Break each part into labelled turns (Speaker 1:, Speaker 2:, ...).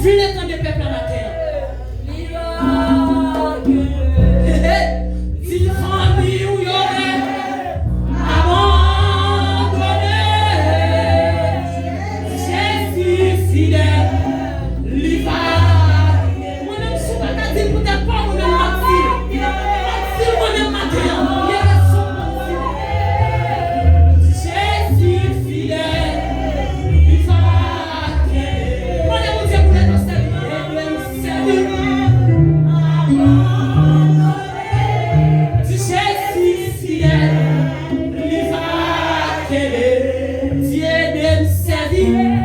Speaker 1: Vu le temps des peuples en matin. Si famille ou y'aurait abandonné, Jésus fidèle, l'Iva. Moi-même, je suis pas qu'à dire peut-être pas, moi-même, moi-même, matin. Jésus fidèle, l'Iva. Moi-même, vous êtes pour les deux servir.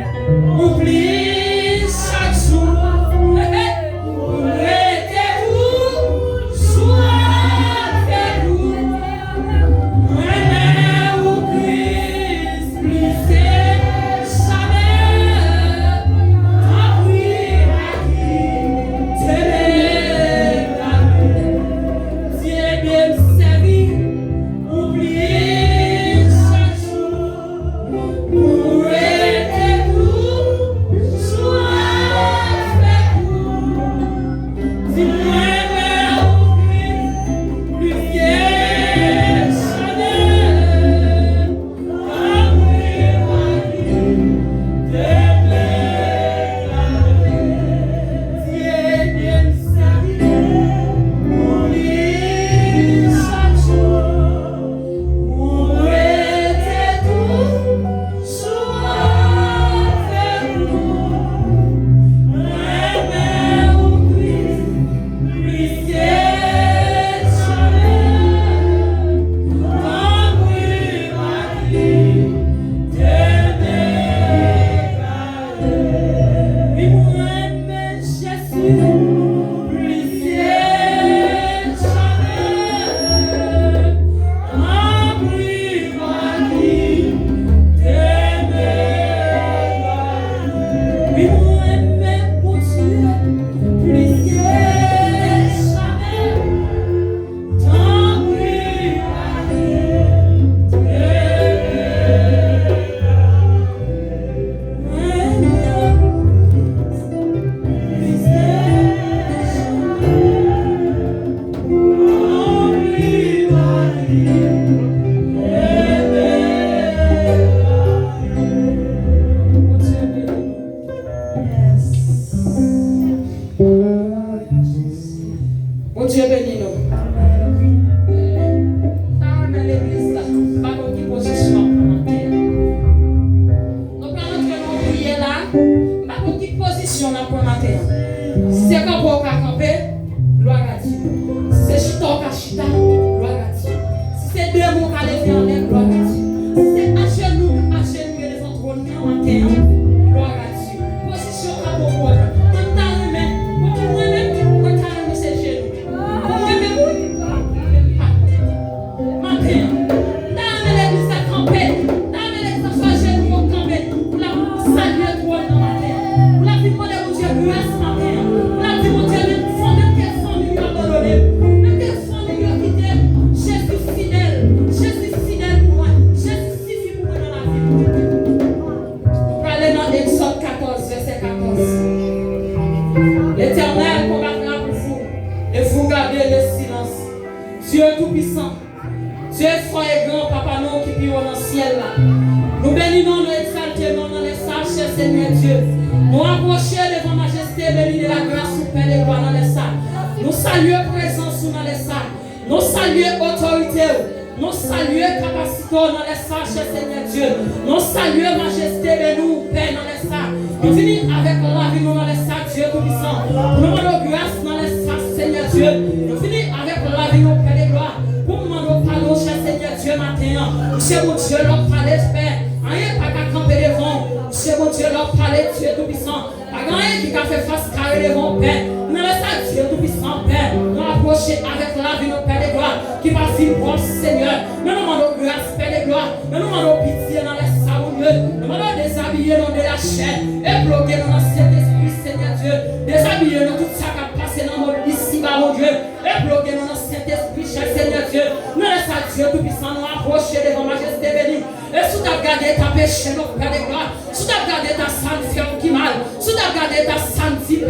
Speaker 2: péché, nos pères de gloire. Si tu as gardé ta sainte femme qui mal, si tu as gardé ta sainte fille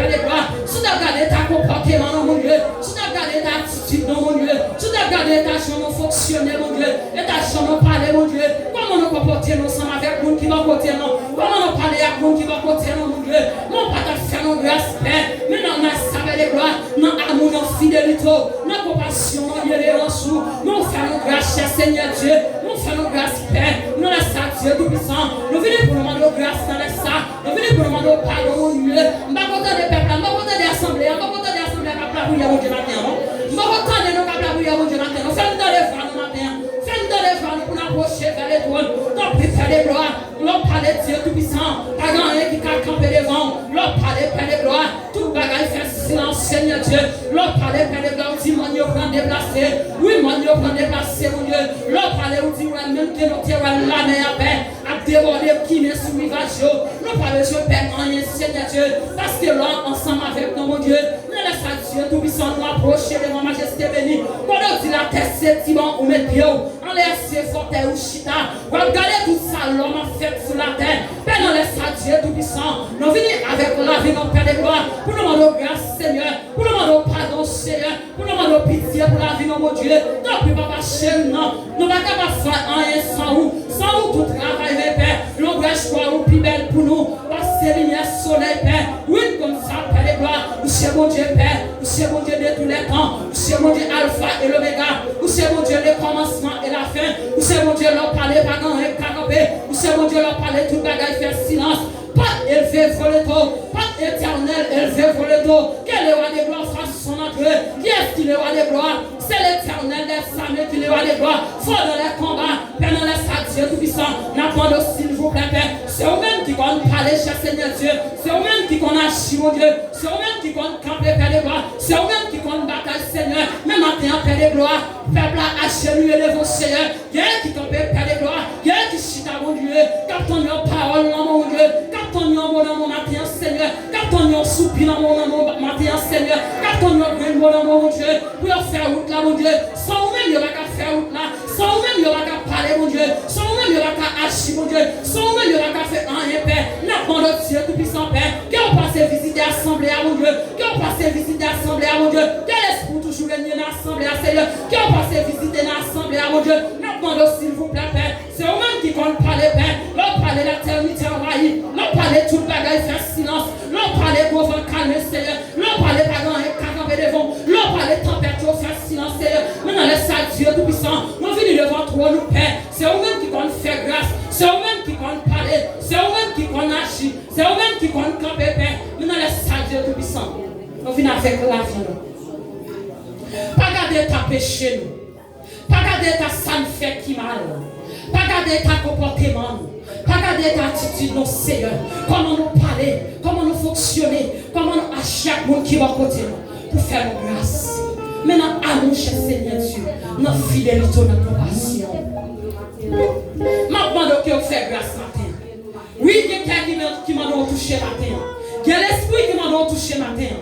Speaker 1: Tu t'as gardé ta attitude, mon Dieu. Tu t'as gardé ta chambre fonctionner, mon Dieu. Et ta chambre parler, mon Dieu. Comment nous comporter ensemble avec le monde qui va côté, non? Comment nous parler avec le monde qui va côté, non, mon Dieu? Mon pas ta faire nos respect. Mais non, on savait les gloires. Non, amour, non, fidélité. Non, compassion, non, il y a des ressources. Non, faire nos grâces, cher Seigneur Dieu. Non, faire nos grâces, Père. Nous, la Dieu tout-puissant. Nous venons pour demander grâce dans les ça. Nous venons pour demander pardon, mon Dieu. Je ne vais pas content des peuples, je ne vais pas content des assemblées, je ne vais pas content des assemblées qui ont mon Dieu matin. Je ne vais pas content de nos qui ont mon Dieu matin. Fais-nous dans les voies, nous matin. Fais-nous dans les voies, nous pour nous approcher vers les trônes. Donc, Père des gloires, l'on parle de Dieu tout-puissant. Pas grand rien qui a campé devant. L'on parle de Père des gloires. Tout bagaille fait silence, Seigneur Dieu. L'on parle de Père des gloires. Dit, mon Dieu, prend déplacé. Oui, mon Dieu, prend déplacé, mon Dieu. L'on parle de Dieu, même que nos terres, l'année après. Dévorer qui n'est sous rivage. Nous parlons de Père en Seigneur Dieu. Parce que là, ensemble avec nous, mon Dieu, nous laissons Dieu tout-puissant nous approcher de ma majesté bénie. Quand on dit la terre, c'est Timon ou mes pieds, on laisse fort ou chita. Regardez tout ça, l'homme a fait sur la terre. Père, nous laissons Dieu tout-puissant. Nous venons avec la vie, mon Père de gloire, pour nous demander grâce, Seigneur, pour nous demander pardon, Seigneur, pour nous demander pitié pour la vie, mon Dieu. Donc, nous ne pouvons pas chez nous, nous ne pouvons pas faire rien sans vous, tout travail. Père, l'ombrage toi ou plus belle pour nous, parce que lumière soleil, Père, oui, comme ça, Père de gloire, vous c'est mon Dieu, Père, vous c'est mon Dieu de tous les temps, vous c'est mon Dieu Alpha et l'Oméga, vous c'est mon Dieu le commencement et la fin, vous c'est mon Dieu leur parler, pas grand et carabé, vous c'est mon Dieu leur parler, tout bagaille fait silence, pas élevé voler tôt, pas éternel élevé voler tôt, quel est le roi des gloires face son entrée, qui est-ce qui est le roi des gloires, c'est l'éternel des armées qui est le roi des gloires, fort dans les combats, Père, dans les Dieu tout-puissant, n'attendons s'il vous plaît, Père. C'est vous-même qui compte parler, cher Seigneur Dieu. C'est vous-même qui compte agir, mon Dieu. C'est vous-même qui compte camper, Père de gloire. C'est vous-même qui compte bataille, Seigneur. Mais maintenant, Père de gloire, peuple à genoux et devant Seigneur. Il y a qui campe, Père de gloire. Il y a qui chita, mon Dieu. Quand on y a parole, mon Dieu. Quand on y a mon matin, Seigneur. Quand on y a soupir, mon matin, Seigneur. Quand on y a grand mon Dieu. Pour faire route là, mon Dieu. Sans vous-même, il y aura qu'à faire route là. Sans vous-même, il y aura qu'à parler, mon Dieu. Sans vous-même, il y aura qu'à agir, mon Dieu. Sans vous-même, il y aura qu'à faire rien, Père. N'a pas notre Dieu tout-puissant, Père. Qui ont passé visiter l'assemblée à mon Dieu. Qui ont passé visiter l'assemblée à mon Dieu. Quel esprit toujours régner dans l'assemblée à Seigneur. Qui ont passé visiter l'assemblée à mon Dieu. N'a pas notre s'il vous plaît, Père. C'est vous-même qui compte parler, Père. L'on parle de l'éternité envahie. L'on parle de tout le bagage, faire silence. L'on parle de vent calme, Seigneur. L'on parle de bagage et carambé devant. L'on parle de température, faire silence, Seigneur. Maintenant, laisse à Dieu tout-puissant. Nous venons devant toi, nous, Père. C'est vous-même qui compte faire grâce. C'est vous-même qui compte parler. C'est vous-même qui compte agir. C'est vous-même qui compte camper, Père. Maintenant, laisse à Dieu tout-puissant. Nous venons avec la vie. Pas garder ta péché, nous. Pas garder ta sang fait qui mal. Pas garder ta comportement. Pas garder ta attitude, non, Seigneur. Comment nous parler, comment nous fonctionner, comment nous à chaque monde qui va côté nous pour faire nos grâces. Maintenant, amour, cher Seigneur Dieu, notre fidélité, notre compassion. Maintenant, que vous faites grâce matin. Oui, il y a quelqu'un qui m'a touché matin. Il y a l'esprit qui m'a touché matin.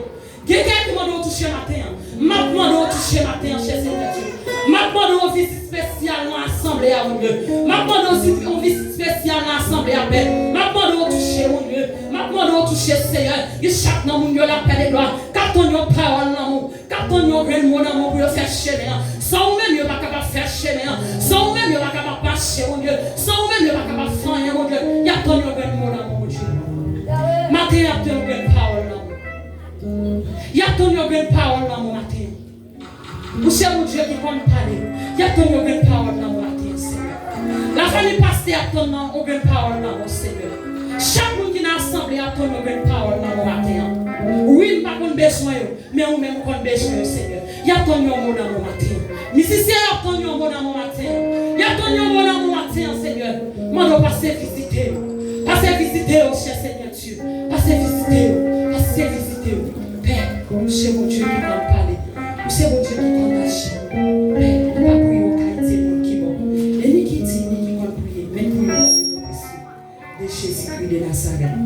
Speaker 1: Il y a quelqu'un qui m'a touché matin. Maintenant, touché matin, cher Seigneur Dieu. Maintenant, on visite spéciale dans l'assemblée à mon Dieu. Maintenant, on visite spéciale dans l'assemblée à paix. Maintenant, on touche mon Dieu. Maintenant, on touche Seigneur. Il chaque nom, mon Dieu, la paix de gloire. Quand on a parole dans mon, quand on a un mot dans mon pour faire chemin. Sans même, il n'y a pas capable de faire chemin. Sans même, il n'y a pas capable de passer, mon Dieu. Sans même, il n'y a pas capable de faire rien, mon Dieu. Il y a ton un mot dans mon Dieu. Matin, il y a ton parole dans mon. Il y a ton parole dans mon matin. Vous savez, mon Dieu qui compte parler. Il y a ton parole dans mon matin, Seigneur. La famille pasteur a ton parole dans mon Seigneur. Chaque monde qui est assemblé a ton parole dans mon matin. Oui, pas qu'on besoin, mais on même qu'on besoin, Seigneur. Il y a ton mot dans mon matin. Mais si c'est ton mot dans mon matin, il y a ton mot dans mon matin, Seigneur. Moi, je passe visiter. Passez visiter, cher Seigneur Dieu. Passez visiter. Passez visiter. Père, c'est mon Dieu qui compte parler. C'est mon Dieu qui compte agir. Père, ne pas prier au qualité qui bon. Et ni qui dit, ni qui compte prier, mais prier de Jésus-Christ de Nazareth.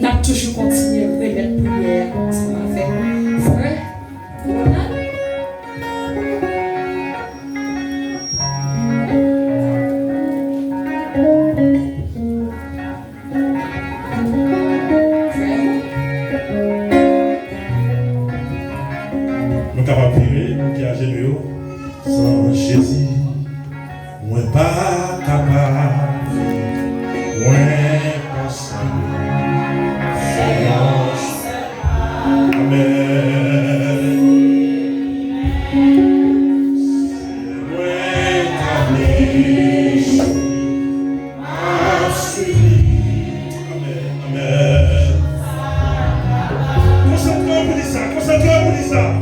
Speaker 1: N'a toujours continué à remettre prière ensemble avec frère.
Speaker 2: capable de vivre, nous qui âgés nous, sans Jésus, moi pas capable, moi pas ça. Amen. Moi t'aime, Amen. Amen. Concentrez-vous pour dire ça. Concentrez-vous pour dire ça.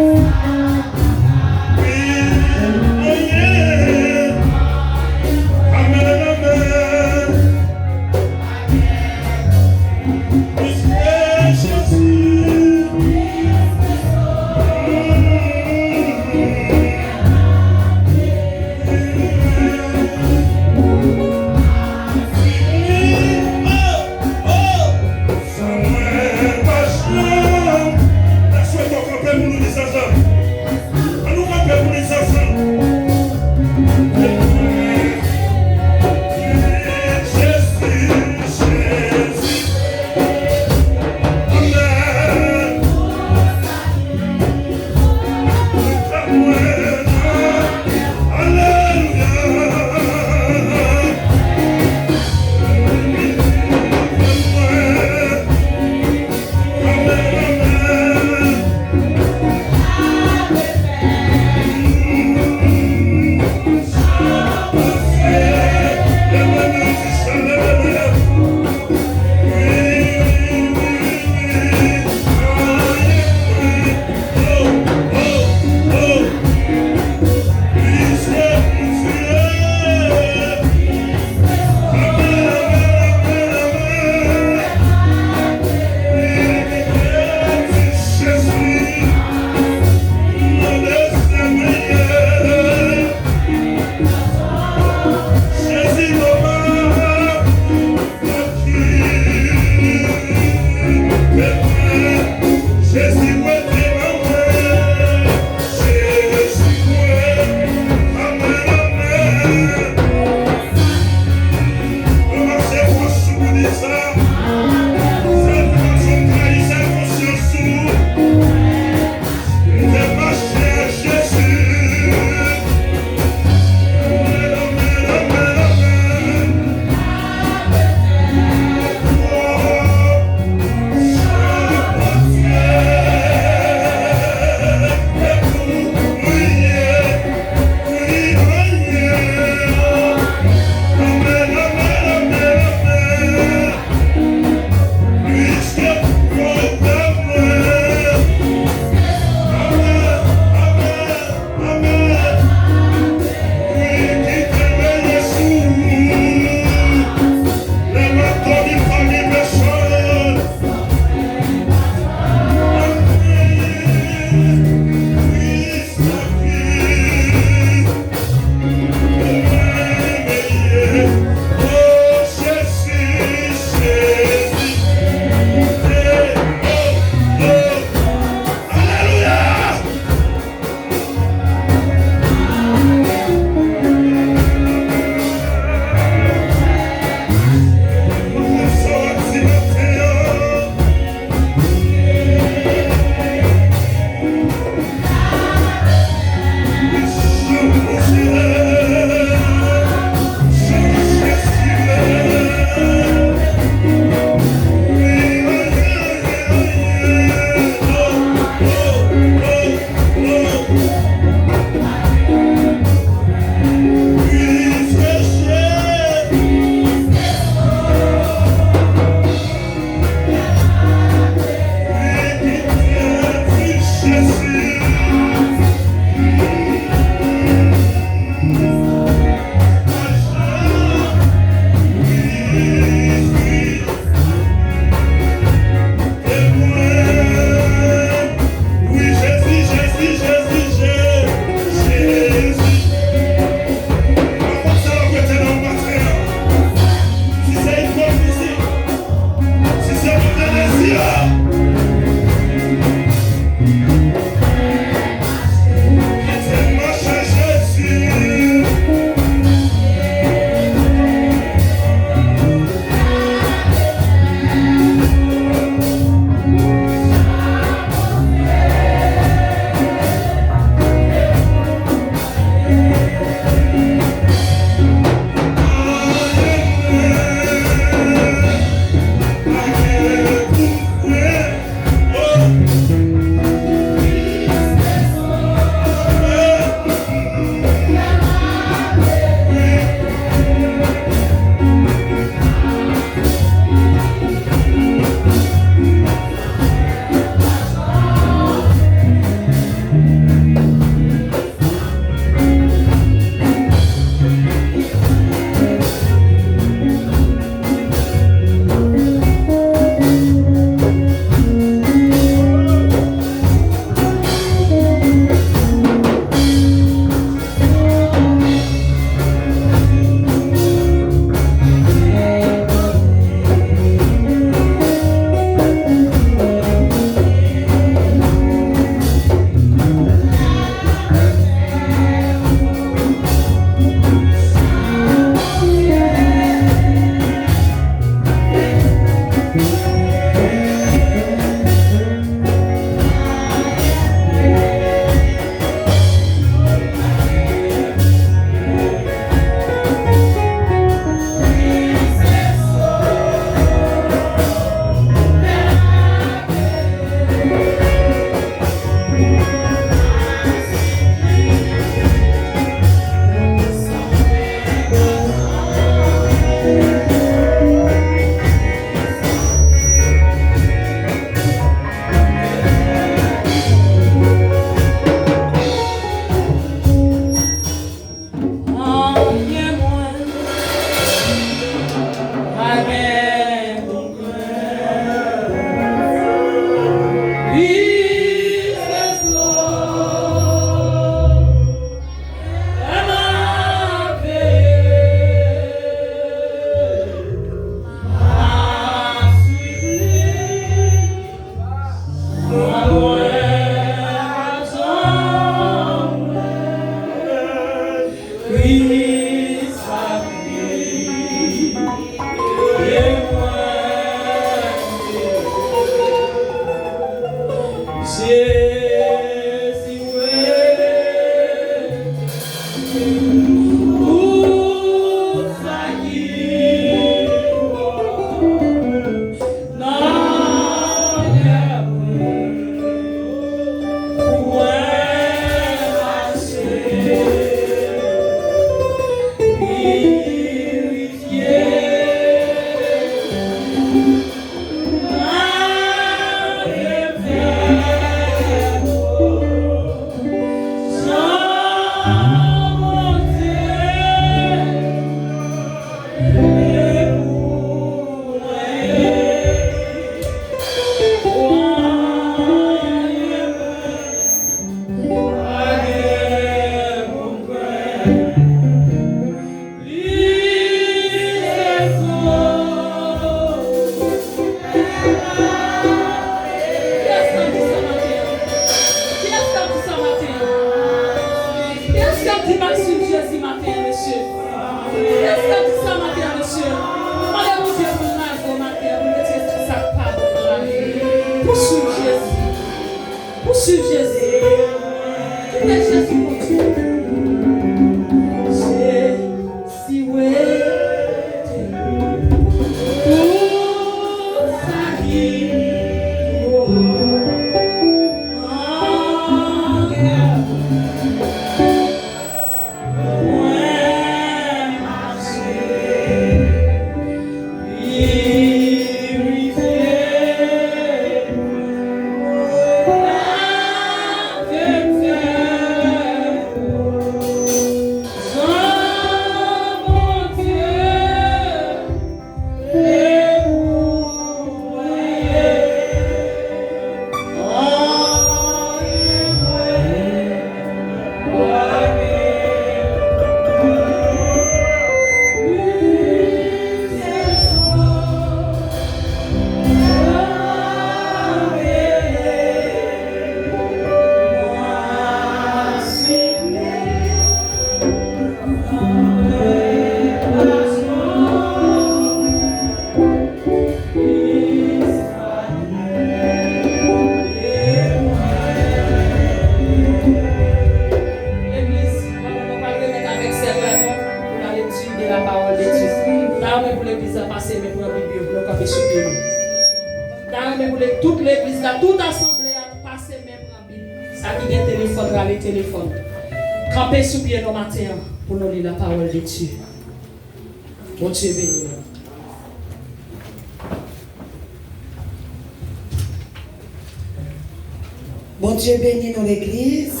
Speaker 3: Bon Dieu bénit dans l'église.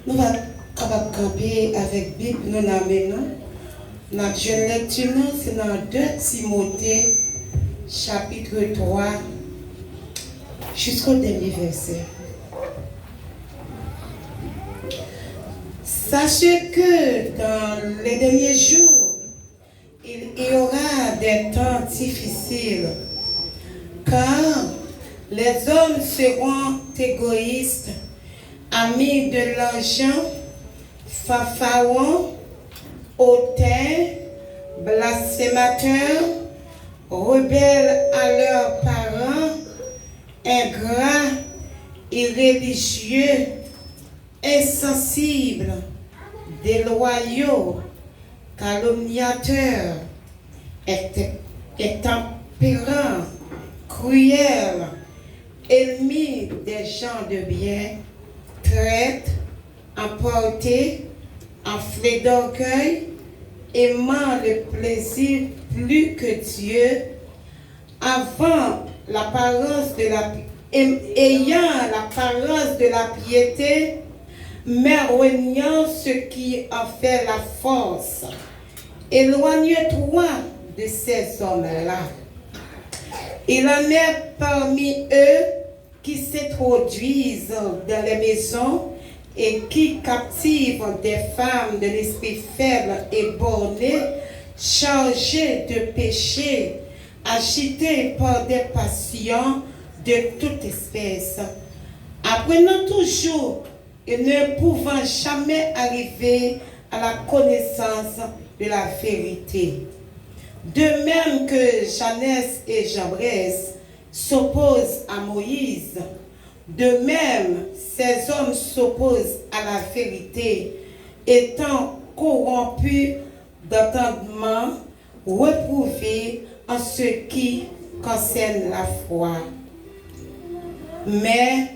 Speaker 3: Nous allons camper avec Bible, nous l'amenons. Notre jeune lecture, c'est dans 2 Timothée, chapitre 3, jusqu'au dernier verset. Sachez que dans les derniers jours, il y aura des temps difficiles, car les hommes seront égoïstes, amis de l'argent, fanfarons, hautains, blasphémateurs, rebelles à leurs parents, ingrats, irréligieux, insensibles, déloyaux, calomniateurs, intempérants, cruels, ennemis des gens de bien, traîtres, emportés, enflés d'orgueil, aimant le plaisir plus que Dieu, ayant l'apparence de la piété, mais reniant ce qui en fait la force. Éloigne-toi de ces hommes-là. Il en est parmi eux qui s'introduisent dans les maisons et qui captivent des femmes de l'esprit faible et borné, chargées de péché, agitées par des passions de toute espèce, apprenant toujours et ne pouvant jamais arriver à la connaissance de la vérité. De même que Janès et Jambres s'opposent à Moïse, de même ces hommes s'opposent à la vérité, étant corrompus d'entendement, reprouvés en ce qui concerne la foi. Mais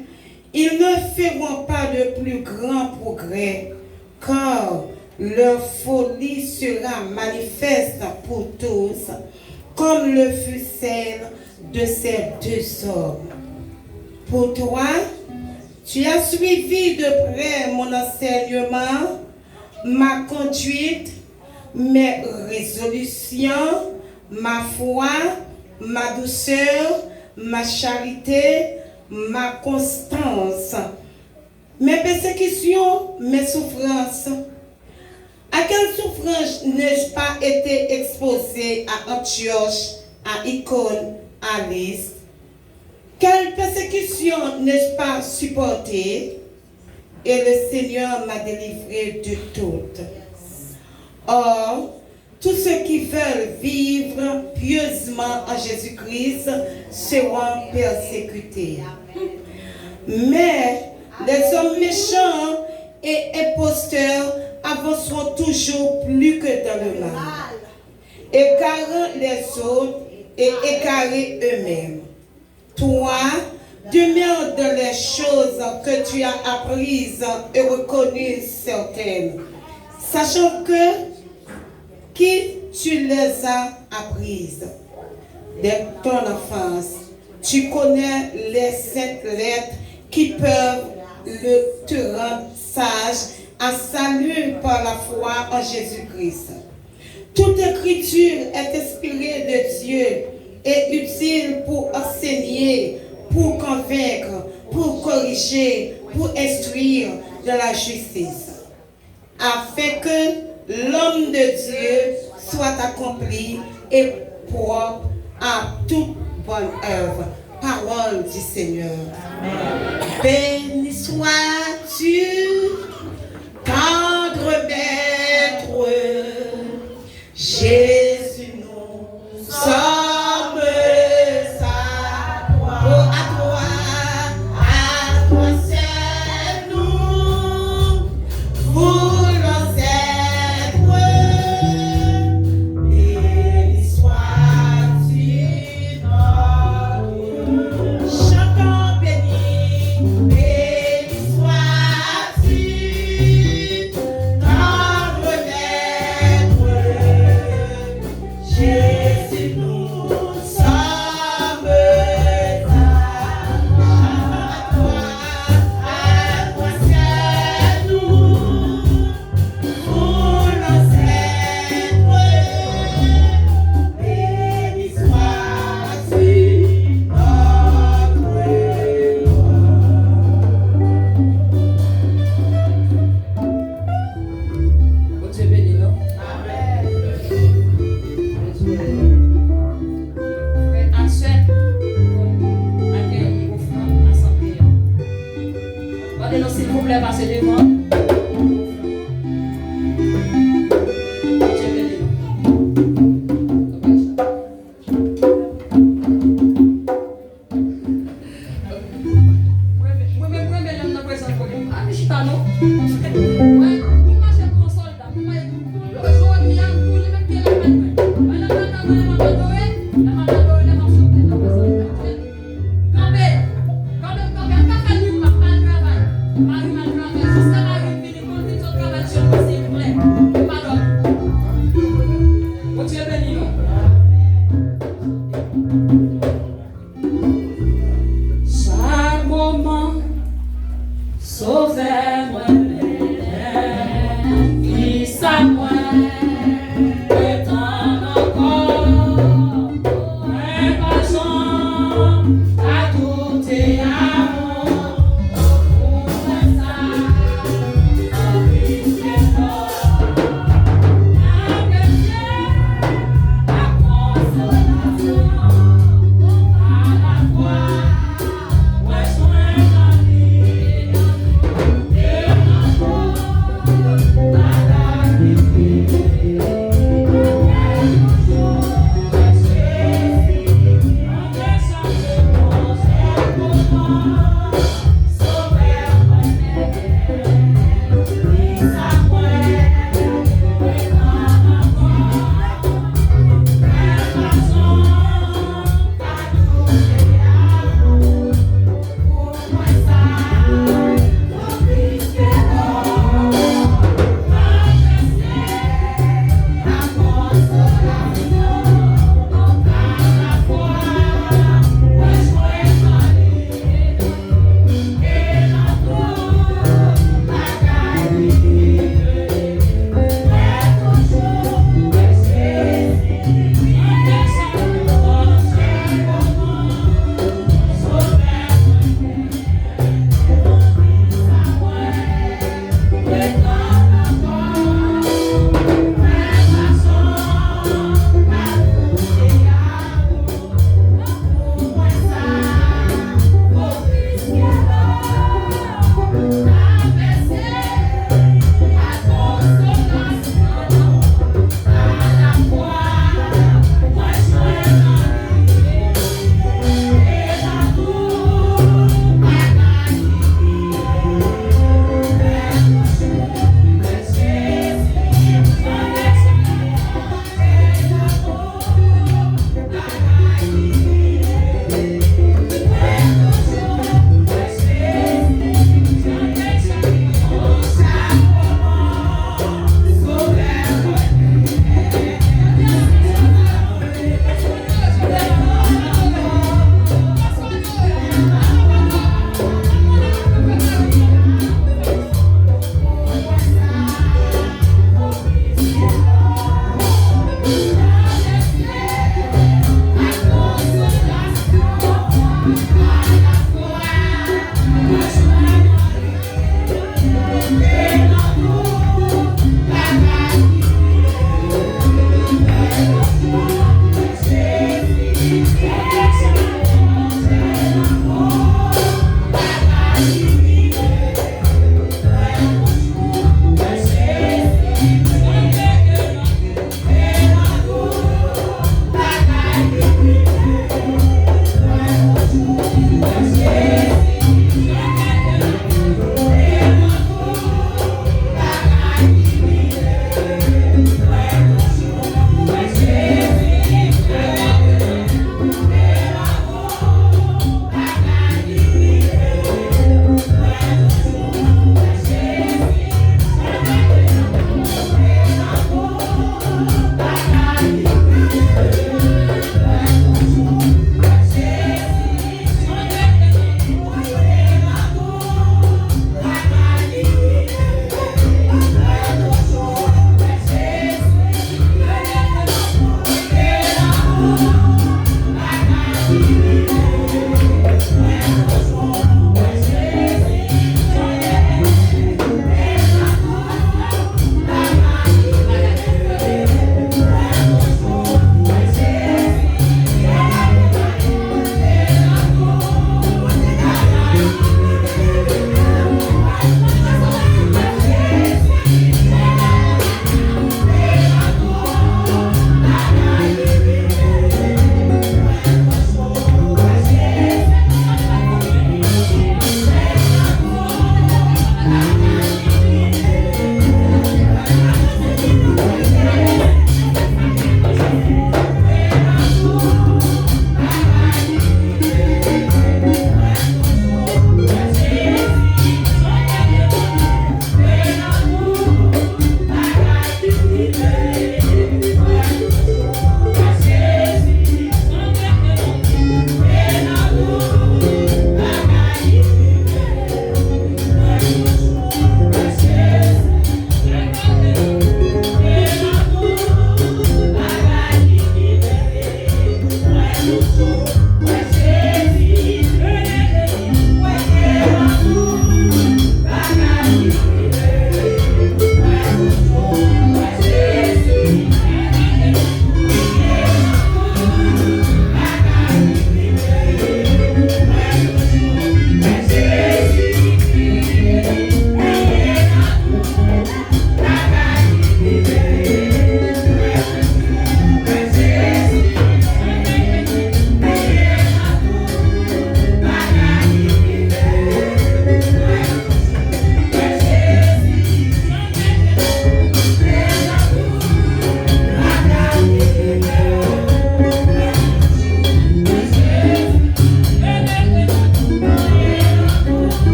Speaker 3: ils ne feront pas de plus grands progrès, car leur folie sera manifeste pour tous, comme le fut celle de ces deux hommes. Pour toi, tu as suivi de près mon enseignement, ma conduite, mes résolutions, ma foi, ma douceur, ma charité, ma constance, mes persécutions, mes souffrances. À quelle souffrance n'ai-je pas été exposé à Antioche, à Icône, à Lystre? Quelle persécution n'ai-je pas supportée? Et le Seigneur m'a délivré de toutes. Or, tous ceux qui veulent vivre pieusement en Jésus-Christ seront persécutés. Mais les hommes méchants et imposteurs avanceront toujours plus que dans le mal, égarant les autres et égarés eux-mêmes. Toi, demeure dans les choses que tu as apprises et reconnues certaines, sachant que qui tu les as apprises. Dès ton enfance, tu connais les saintes lettres qui peuvent te rendre sage à salut par la foi en Jésus-Christ. Toute écriture est inspirée de Dieu et utile pour enseigner, pour convaincre, pour corriger, pour instruire de la justice, afin que l'homme de Dieu soit accompli et propre à toute bonne œuvre. Parole du Seigneur. Amen. Béni sois-tu, tendre Maître, Jésus, nous sommes à toi, seul nous voulons être. Béni sois-tu, notre chantons béni, béni sois-tu, notre Maître, Jésus, nous sommes à toi seul nous voulons être. Béni sois-tu, notre
Speaker 1: Bon Dieu béni nous. Frère Ansel, accueillir offrande assemblée. Rendez-nous s'il vous plaît passer devant. Bon Dieu béni nous. Moi-même, dans la présence de vous. Ah, mais je suis pas non. Ouais, vous marchez pour un soldat. Vous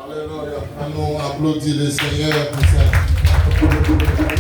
Speaker 4: Alléluia. Allons applaudir le Seigneur pour ça.